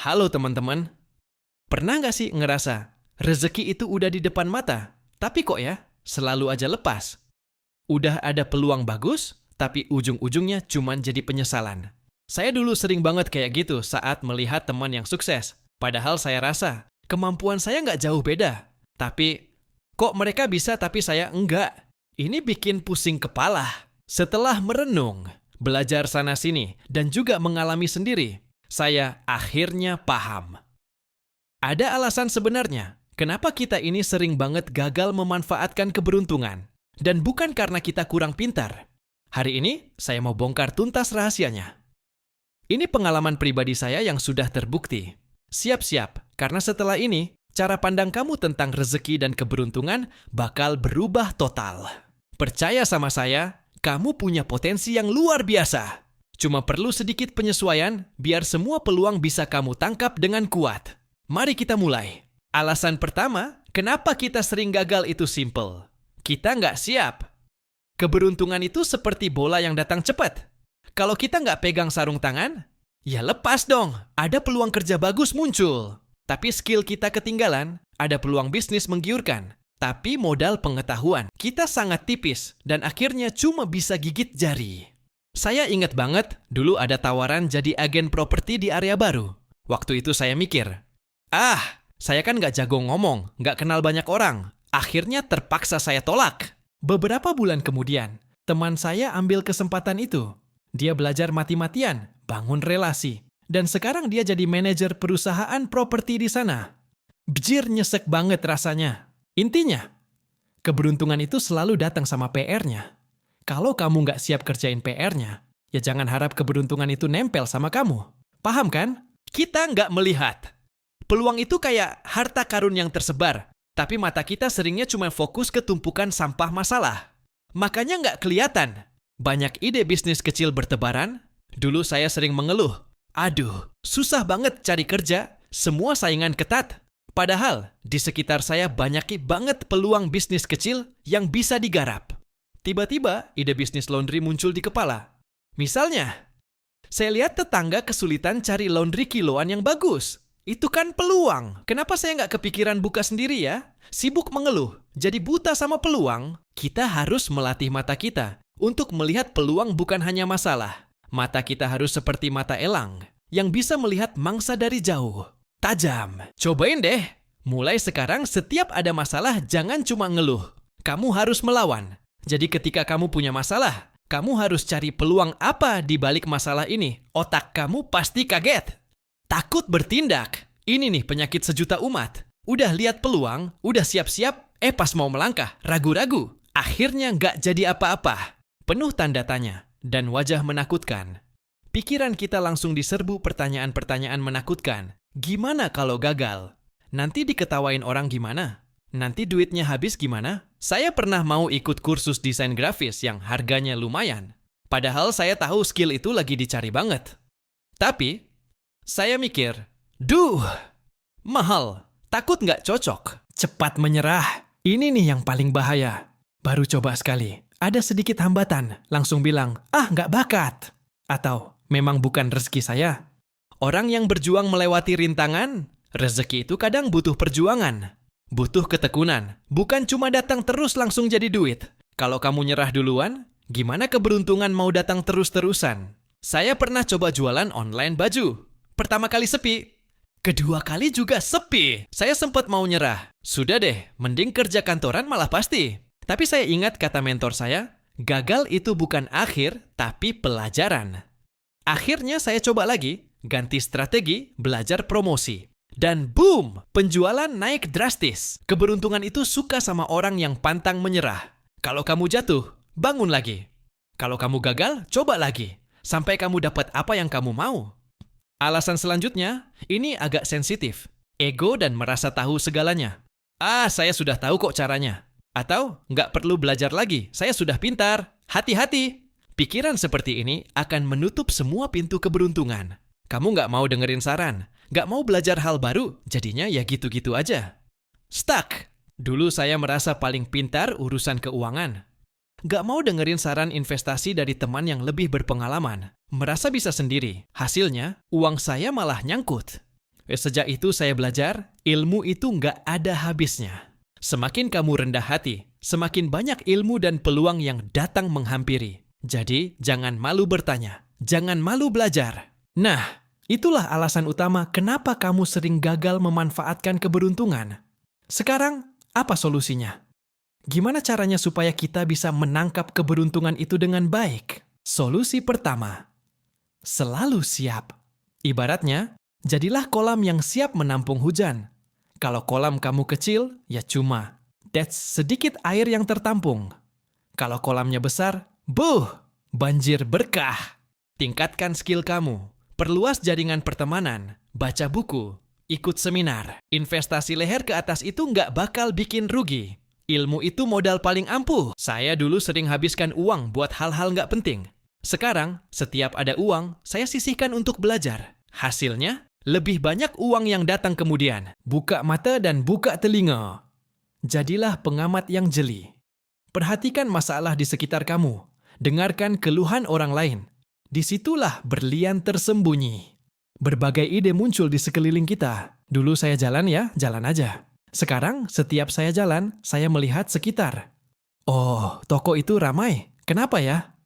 Halo teman-teman, pernah nggak sih ngerasa rezeki itu udah di depan mata, tapi kok ya selalu aja lepas? Udah ada peluang bagus, tapi ujung-ujungnya cuman jadi penyesalan. Saya dulu sering banget kayak gitu saat melihat teman yang sukses. Padahal saya rasa kemampuan saya nggak jauh beda. Tapi kok mereka bisa tapi saya enggak? Ini bikin pusing kepala. Setelah merenung, belajar sana-sini, dan juga mengalami sendiri, saya akhirnya paham. Ada alasan sebenarnya kenapa kita ini sering banget gagal memanfaatkan keberuntungan. Dan bukan karena kita kurang pintar. Hari ini saya mau bongkar tuntas rahasianya. Ini pengalaman pribadi saya yang sudah terbukti. Siap-siap, karena setelah ini, cara pandang kamu tentang rezeki dan keberuntungan bakal berubah total. Percaya sama saya, kamu punya potensi yang luar biasa. Cuma perlu sedikit penyesuaian biar semua peluang bisa kamu tangkap dengan kuat. Mari kita mulai. Alasan pertama, kenapa kita sering gagal itu simple. Kita nggak siap. Keberuntungan itu seperti bola yang datang cepat. Kalau kita nggak pegang sarung tangan, ya lepas dong. Ada peluang kerja bagus muncul. Tapi skill kita ketinggalan, ada peluang bisnis menggiurkan. Tapi modal pengetahuan kita sangat tipis dan akhirnya cuma bisa gigit jari. Saya ingat banget dulu ada tawaran jadi agen properti di area baru. Waktu itu saya mikir, saya kan nggak jago ngomong, nggak kenal banyak orang. Akhirnya terpaksa saya tolak. Beberapa bulan kemudian, teman saya ambil kesempatan itu. Dia belajar mati-matian, bangun relasi. Dan sekarang dia jadi manajer perusahaan properti di sana. Bjir, nyesek banget rasanya. Intinya, keberuntungan itu selalu datang sama PR-nya. Kalau kamu nggak siap kerjain PR-nya, ya jangan harap keberuntungan itu nempel sama kamu. Paham kan? Kita nggak melihat. Peluang itu kayak harta karun yang tersebar. Tapi mata kita seringnya cuma fokus ke tumpukan sampah masalah. Makanya nggak kelihatan. Banyak ide bisnis kecil bertebaran. Dulu saya sering mengeluh. Aduh, susah banget cari kerja. Semua saingan ketat. Padahal, di sekitar saya banyak banget peluang bisnis kecil yang bisa digarap. Tiba-tiba, ide bisnis laundry muncul di kepala. Misalnya, saya lihat tetangga kesulitan cari laundry kiloan yang bagus. Itu kan peluang. Kenapa saya nggak kepikiran buka sendiri ya? Sibuk mengeluh, jadi buta sama peluang. Kita harus melatih mata kita untuk melihat peluang bukan hanya masalah. Mata kita harus seperti mata elang, yang bisa melihat mangsa dari jauh. Tajam. Cobain deh. Mulai sekarang setiap ada masalah jangan cuma ngeluh. Kamu harus melawan. Jadi ketika kamu punya masalah, kamu harus cari peluang apa di balik masalah ini. Otak kamu pasti kaget. Takut bertindak. Ini nih penyakit sejuta umat. Udah lihat peluang, udah siap-siap, pas mau melangkah, ragu-ragu. Akhirnya nggak jadi apa-apa. Penuh tanda tanya dan wajah menakutkan. Pikiran kita langsung diserbu pertanyaan-pertanyaan menakutkan. Gimana kalau gagal? Nanti diketawain orang gimana? Nanti duitnya habis gimana? Saya pernah mau ikut kursus desain grafis yang harganya lumayan. Padahal saya tahu skill itu lagi dicari banget. Tapi saya mikir, mahal, takut nggak cocok, cepat menyerah. Ini nih yang paling bahaya. Baru coba sekali, ada sedikit hambatan, langsung bilang, nggak bakat. Atau, memang bukan rezeki saya. Orang yang berjuang melewati rintangan, rezeki itu kadang butuh perjuangan. Butuh ketekunan, bukan cuma datang terus langsung jadi duit. Kalau kamu nyerah duluan, gimana keberuntungan mau datang terus-terusan? Saya pernah coba jualan online baju. Pertama kali sepi, kedua kali juga sepi. Saya sempat mau nyerah. Sudah deh, mending kerja kantoran malah pasti. Tapi saya ingat kata mentor saya, gagal itu bukan akhir, tapi pelajaran. Akhirnya saya coba lagi, ganti strategi, belajar promosi. Dan boom, penjualan naik drastis. Keberuntungan itu suka sama orang yang pantang menyerah. Kalau kamu jatuh, bangun lagi. Kalau kamu gagal, coba lagi. Sampai kamu dapat apa yang kamu mau. Alasan selanjutnya, ini agak sensitif. Ego dan merasa tahu segalanya. Saya sudah tahu kok caranya. Atau, nggak perlu belajar lagi, saya sudah pintar. Hati-hati. Pikiran seperti ini akan menutup semua pintu keberuntungan. Kamu nggak mau dengerin saran, nggak mau belajar hal baru, jadinya ya gitu-gitu aja. Stuck. Dulu saya merasa paling pintar urusan keuangan. Nggak mau dengerin saran investasi dari teman yang lebih berpengalaman. Merasa bisa sendiri. Hasilnya, uang saya malah nyangkut. Sejak itu saya belajar, ilmu itu nggak ada habisnya. Semakin kamu rendah hati, semakin banyak ilmu dan peluang yang datang menghampiri. Jadi, jangan malu bertanya, jangan malu belajar. Nah, itulah alasan utama kenapa kamu sering gagal memanfaatkan keberuntungan. Sekarang, apa solusinya? Gimana caranya supaya kita bisa menangkap keberuntungan itu dengan baik? Solusi pertama, selalu siap. Ibaratnya, jadilah kolam yang siap menampung hujan. Kalau kolam kamu kecil, ya cuma. That's sedikit air yang tertampung. Kalau kolamnya besar, banjir berkah. Tingkatkan skill kamu. Perluas jaringan pertemanan. Baca buku. Ikut seminar. Investasi leher ke atas itu nggak bakal bikin rugi. Ilmu itu modal paling ampuh. Saya dulu sering habiskan uang buat hal-hal nggak penting. Sekarang, setiap ada uang, saya sisihkan untuk belajar. Hasilnya, lebih banyak uang yang datang kemudian. Buka mata dan buka telinga. Jadilah pengamat yang jeli. Perhatikan masalah di sekitar kamu. Dengarkan keluhan orang lain. Disitulah berlian tersembunyi. Berbagai ide muncul di sekeliling kita. Dulu saya jalan aja. Sekarang, setiap saya jalan, saya melihat sekitar. Oh, toko itu ramai. Kenapa ya?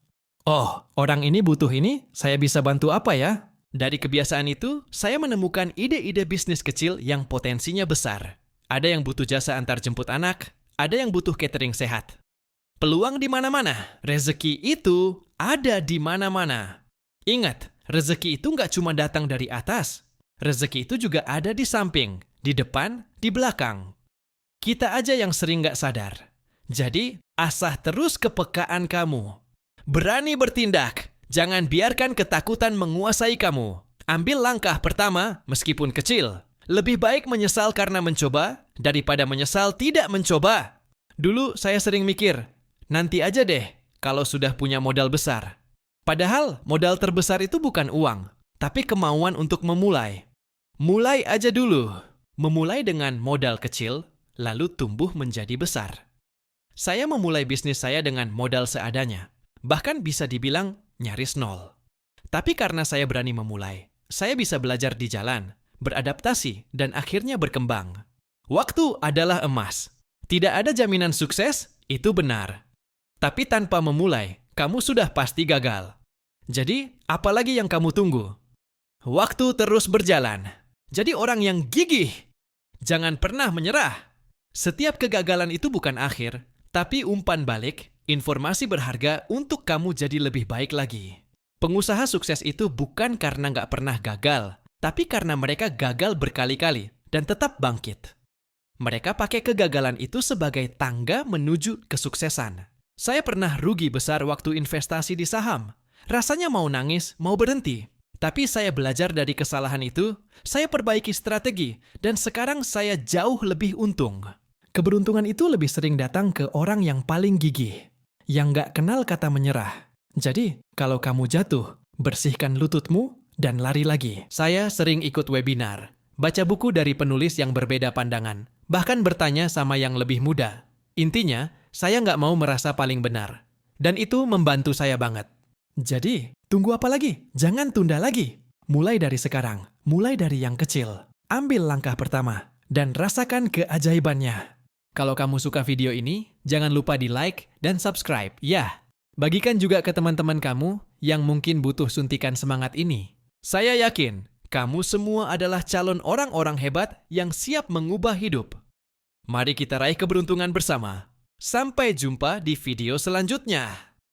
Oh, orang ini butuh ini, saya bisa bantu apa ya? Dari kebiasaan itu, saya menemukan ide-ide bisnis kecil yang potensinya besar. Ada yang butuh jasa antar jemput anak, ada yang butuh catering sehat. Peluang di mana-mana, rezeki itu ada di mana-mana. Ingat, rezeki itu nggak cuma datang dari atas. Rezeki itu juga ada di samping, di depan, di belakang. Kita aja yang sering nggak sadar. Jadi, asah terus kepekaan kamu. Berani bertindak. Jangan biarkan ketakutan menguasai kamu. Ambil langkah pertama, meskipun kecil. Lebih baik menyesal karena mencoba, daripada menyesal tidak mencoba. Dulu saya sering mikir, nanti aja deh kalau sudah punya modal besar. Padahal modal terbesar itu bukan uang, tapi kemauan untuk memulai. Mulai aja dulu. Memulai dengan modal kecil, lalu tumbuh menjadi besar. Saya memulai bisnis saya dengan modal seadanya. Bahkan bisa dibilang nyaris nol. Tapi karena saya berani memulai, saya bisa belajar di jalan, beradaptasi, dan akhirnya berkembang. Waktu adalah emas. Tidak ada jaminan sukses, itu benar. Tapi tanpa memulai, kamu sudah pasti gagal. Jadi, apalagi yang kamu tunggu? Waktu terus berjalan. Jadi orang yang gigih. Jangan pernah menyerah. Setiap kegagalan itu bukan akhir, tapi umpan balik, informasi berharga untuk kamu jadi lebih baik lagi. Pengusaha sukses itu bukan karena nggak pernah gagal, tapi karena mereka gagal berkali-kali dan tetap bangkit. Mereka pakai kegagalan itu sebagai tangga menuju kesuksesan. Saya pernah rugi besar waktu investasi di saham. Rasanya mau nangis, mau berhenti. Tapi saya belajar dari kesalahan itu, saya perbaiki strategi, dan sekarang saya jauh lebih untung. Keberuntungan itu lebih sering datang ke orang yang paling gigih, yang nggak kenal kata menyerah. Jadi, kalau kamu jatuh, bersihkan lututmu dan lari lagi. Saya sering ikut webinar, baca buku dari penulis yang berbeda pandangan, bahkan bertanya sama yang lebih muda. Intinya, saya nggak mau merasa paling benar. Dan itu membantu saya banget. Jadi, tunggu apa lagi? Jangan tunda lagi. Mulai dari sekarang, mulai dari yang kecil. Ambil langkah pertama, dan rasakan keajaibannya. Kalau kamu suka video ini, jangan lupa di like dan subscribe, ya. Bagikan juga ke teman-teman kamu yang mungkin butuh suntikan semangat ini. Saya yakin, kamu semua adalah calon orang-orang hebat yang siap mengubah hidup. Mari kita raih keberuntungan bersama. Sampai jumpa di video selanjutnya.